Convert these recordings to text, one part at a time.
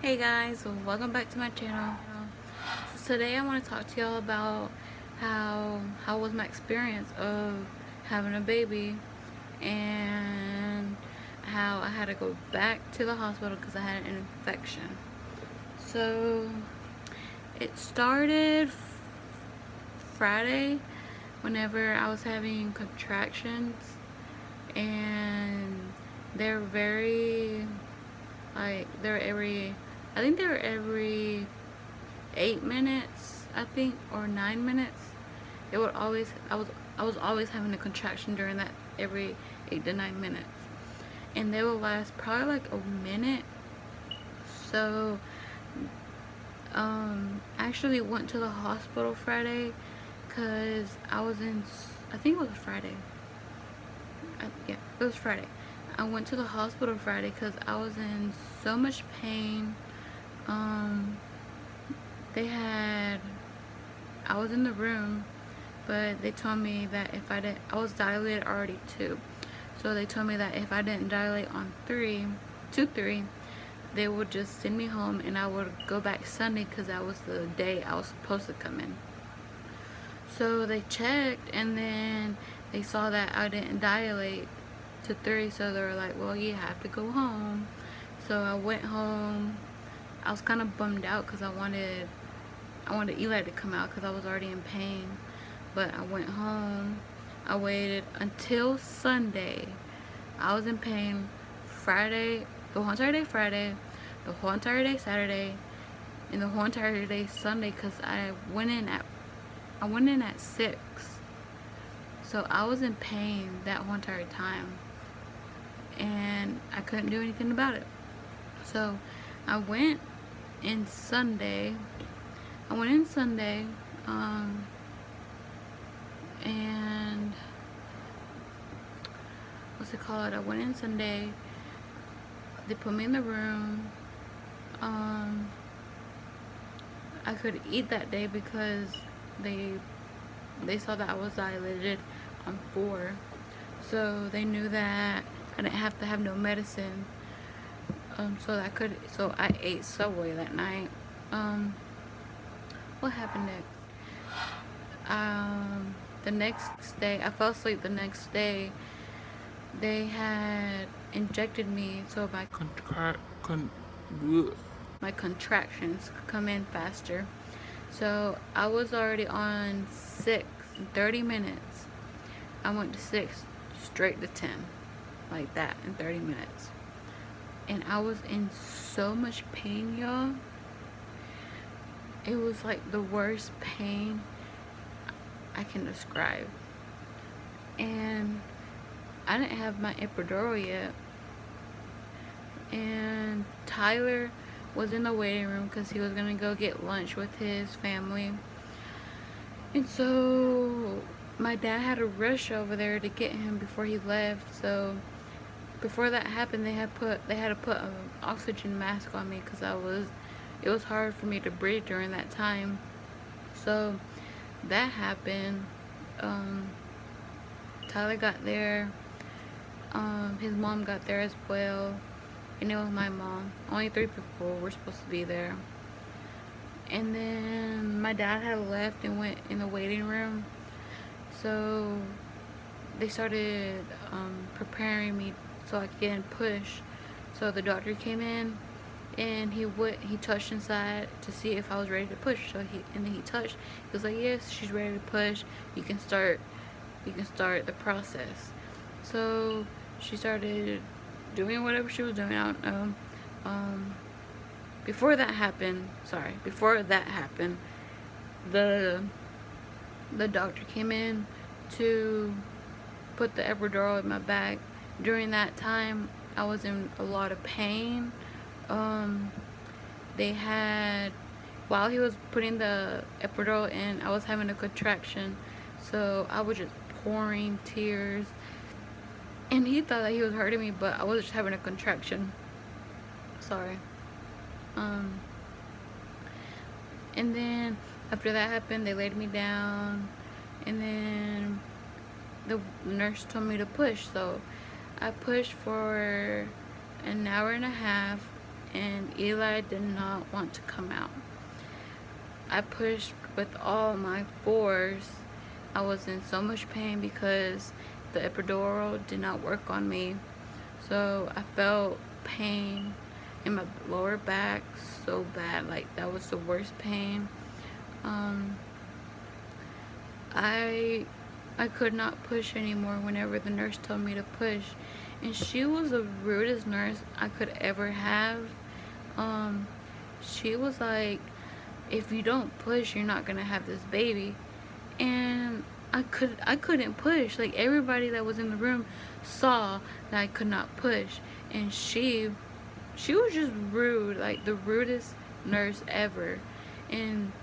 Hey guys, so welcome back to my channel. So today I want to talk to y'all about how was my experience of having a baby, and how I had to go back to the hospital because I had an infection. So it started Friday whenever I was having contractions, and they're very they're every, I think they were every 8 minutes, I think, or 9 minutes. It would always, I was always having a contraction during that every 8 to 9 minutes, and they would last probably like a minute. So I actually went to the hospital Friday because I was in, I think it was Friday. Yeah, it was Friday. I went to the hospital Friday because I was in so much pain. Um, they had, I was in the room, but they told me that if I didn't, I was dilated already too. So they told me that if I didn't dilate on 3, they would just send me home and I would go back Sunday because that was the day I was supposed to come in. So they checked and then they saw that I didn't dilate to 3, so they were like, well, you have to go home. So I went home. I was kind of bummed out because I wanted Eli to come out because I was already in pain. But I went home. I waited until Sunday. I was in pain Friday, the whole entire day Friday, the whole entire day Saturday, and the whole entire day Sunday because I went in at 6. So I was in pain that whole entire time, and I couldn't do anything about it. So I went in Sunday. And what's it called? I went in Sunday. They put me in the room. I could eat that day because they saw that I was dilated on 4, so they knew that I didn't have to have no medicine. So I ate Subway that night. What happened next? The next day, I fell asleep. The next day, they had injected me so my contractions could come in faster. So I was already on 6 in 30 minutes. I went to 6 straight to 10, like that, in 30 minutes. And I was in so much pain, y'all. It was like the worst pain I can describe. And I didn't have my epidural yet. And Tyler was in the waiting room because he was gonna go get lunch with his family. And so my dad had to rush over there to get him before he left. So before that happened, they had to put an oxygen mask on me because it was hard for me to breathe during that time. So that happened. Tyler got there. His mom got there as well, and it was my mom. Only 3 people were supposed to be there. And then my dad had left and went in the waiting room. So they started preparing me so I could get in push. So the doctor came in and he touched inside to see if I was ready to push. And then he touched. He was like, "Yes, she's ready to push. You can start the process." So she started doing whatever she was doing. I don't know. Before that happened, the doctor came in to put the epidural in my back. During that time, I was in a lot of pain. They had, while he was putting the epidural in, I was having a contraction, so I was just pouring tears. And he thought that he was hurting me, but I was just having a contraction. Sorry. And then after that happened, they laid me down, and then the nurse told me to push. So I pushed for an hour and a half, and Eli did not want to come out. I pushed with all my force. I was in so much pain because the epidural did not work on me. So I felt pain in my lower back so bad. Like, that was the worst pain. I could not push anymore whenever the nurse told me to push. And she was the rudest nurse I could ever have. She was like, if you don't push, you're not gonna have this baby. And I couldn't push. Like, everybody that was in the room saw that I could not push. And she was just rude, like the rudest nurse ever. And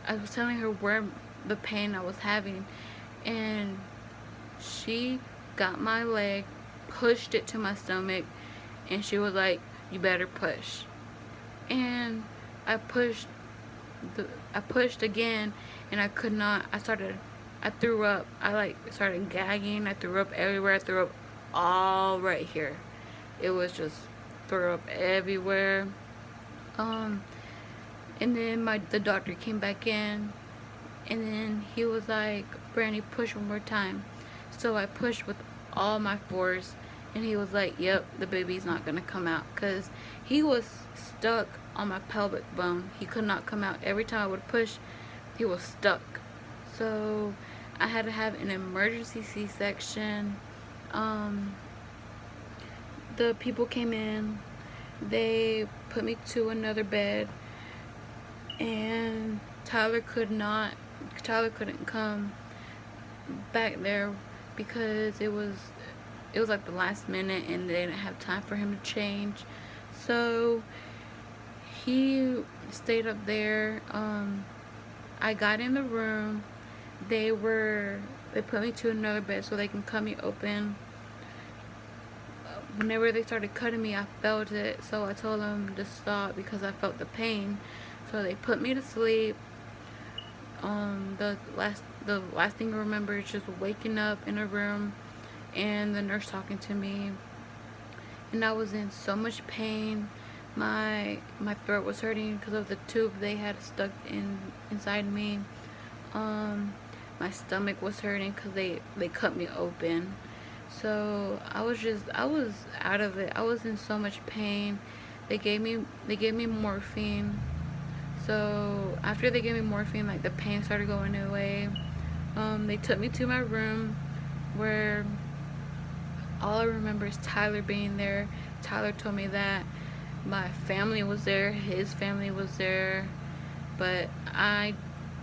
I was telling her where the pain I was having, and she got my leg, pushed it to my stomach, and she was like, you better push. And I pushed again, and I could not. I threw up. I started gagging. I threw up everywhere. I threw up all right here. It was just throw up everywhere. And then the doctor came back in, and then he was like, Brandy, push one more time. So I pushed with all my force, and he was like, yep, the baby's not gonna come out, because he was stuck on my pelvic bone. He could not come out. Every time I would push, he was stuck. So I had to have an emergency C-section. The people came in, they put me to another bed, and Tyler couldn't come back there because it was like the last minute, and they didn't have time for him to change. So he stayed up there. I got in the room. They put me to another bed so they can cut me open. Whenever they started cutting me, I felt it, so I told them to stop because I felt the pain. So they put me to sleep. The last thing I remember is just waking up in a room and the nurse talking to me, and I was in so much pain. My throat was hurting because of the tube they had stuck inside me. My stomach was hurting because they cut me open. So I was out of it. I was in so much pain. They gave me morphine. So after they gave me morphine, like, the pain started going away. They took me to my room, where all I remember is Tyler being there. Tyler told me that my family was there, his family was there, but I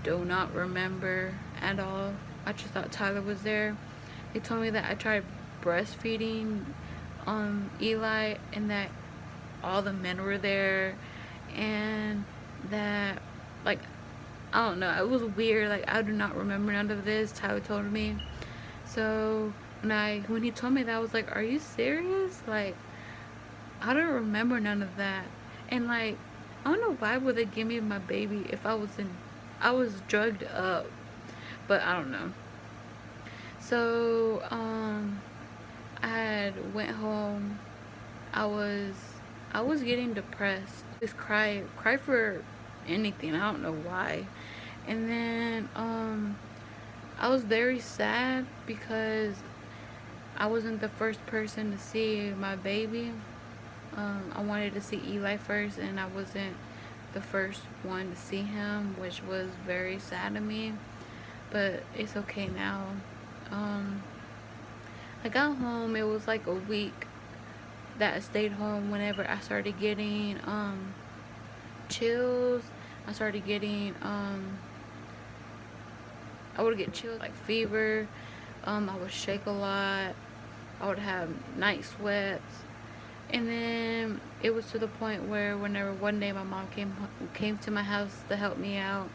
do not remember at all. I just thought Tyler was there. They told me that I tried breastfeeding Eli, and that all the men were there, and that, like, I don't know, it was weird. Like, I do not remember none of this. Tyler told me. So when he told me that, I was like, are you serious? Like, I don't remember none of that. And, like, I don't know why would they give me my baby if I was drugged up. But I don't know. So I went home. I was getting depressed. Just cry for anything. I don't know why. And then I was very sad because I wasn't the first person to see my baby. I wanted to see Eli first, and I wasn't the first one to see him, which was very sad to me. But it's okay now. I got home. It was like a week that I stayed home. Whenever I started getting chills, I started getting I would get chills, like fever. I would shake a lot. I would have night sweats. And then it was to the point where whenever one day my mom came to my house to help me out,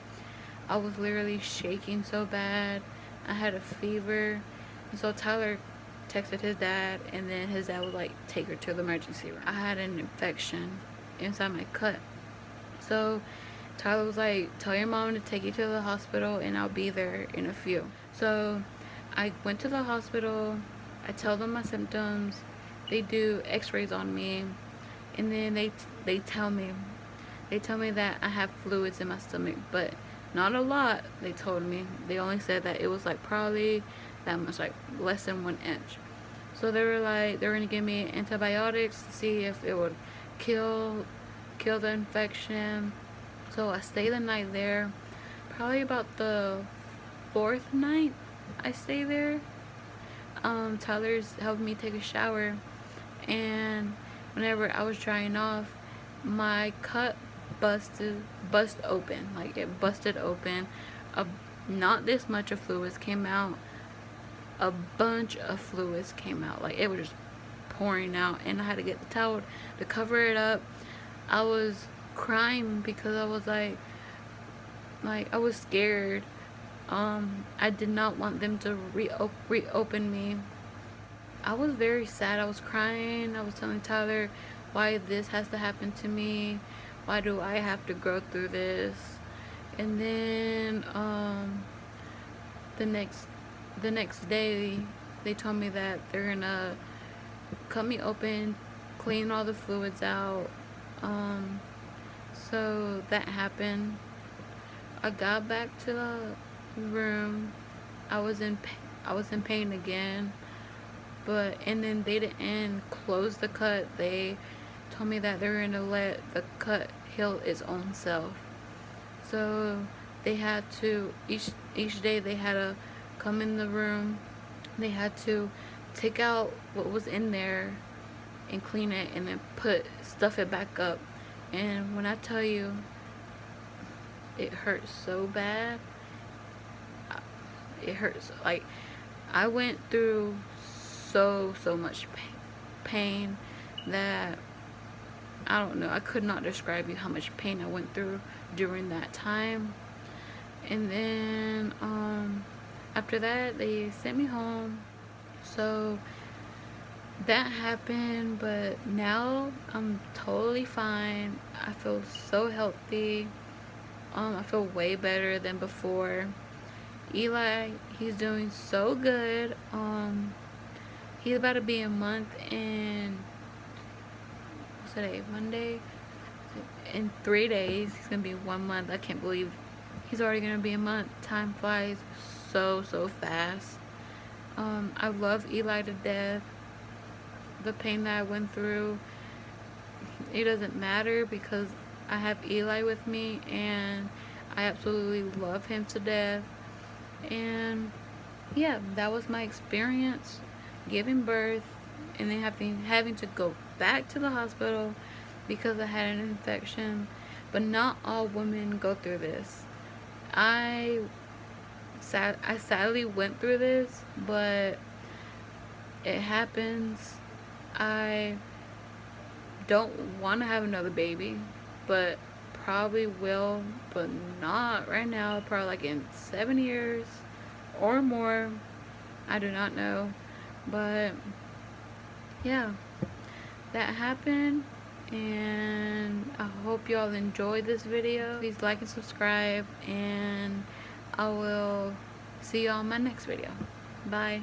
I was literally shaking so bad. I had a fever. And so Tyler texted his dad, and then his dad was like, take her to the emergency room. I had an infection inside my gut. So Tyler was like, tell your mom to take you to the hospital, and I'll be there in a few. So I went to the hospital. I tell them my symptoms. They do x-rays on me, and then they tell me that I have fluids in my stomach, but not a lot. They told me, they only said that it was like probably that much, like less than 1 inch. So they were like, they were gonna give me antibiotics to see if it would kill the infection. So I stayed the night there. Probably about the 4th night I stayed there, Tyler's helped me take a shower, and whenever I was drying off, my cut bust open. Like, it busted open. Not this much of fluids came out. A bunch of fluids came out. Like, it was just pouring out, and I had to get the towel to cover it up. I was crying because I was like I was scared. I did not want them to reopen me. I was very sad. I was crying. I was telling Tyler why this has to happen to me. Why do I have to go through this? And then the next day they told me that they're gonna cut me open, clean all the fluids out. So that happened. I got back to the room. I was in pain again, and then they didn't close the cut. They told me that they were gonna let the cut heal its own self. So they had to each day they had to come in the room. They had to take out what was in there and clean it, and then stuff it back up. And when I tell you, it hurts so bad. It hurts. Like, I went through so much pain that I don't know. I could not describe you how much pain I went through during that time. And then after that, they sent me home. So that happened, but now I'm totally fine. I feel so healthy. I feel way better than before. Eli, he's doing so good. He's about to be a month in, what's today, Monday? In 3 days, he's gonna be 1 month. I can't believe he's already gonna be a month. Time flies so fast. I love Eli to death. The pain that I went through, it doesn't matter because I have Eli with me, and I absolutely love him to death. And yeah, that was my experience giving birth, and then having to go back to the hospital because I had an infection. But not all women go through this. I sadly went through this, but it happens. I don't want to have another baby, but probably will, but not right now. Probably like in 7 years or more. I do not know. But yeah, that happened, and I hope y'all enjoyed this video. Please like and subscribe, and I will see y'all in my next video. Bye.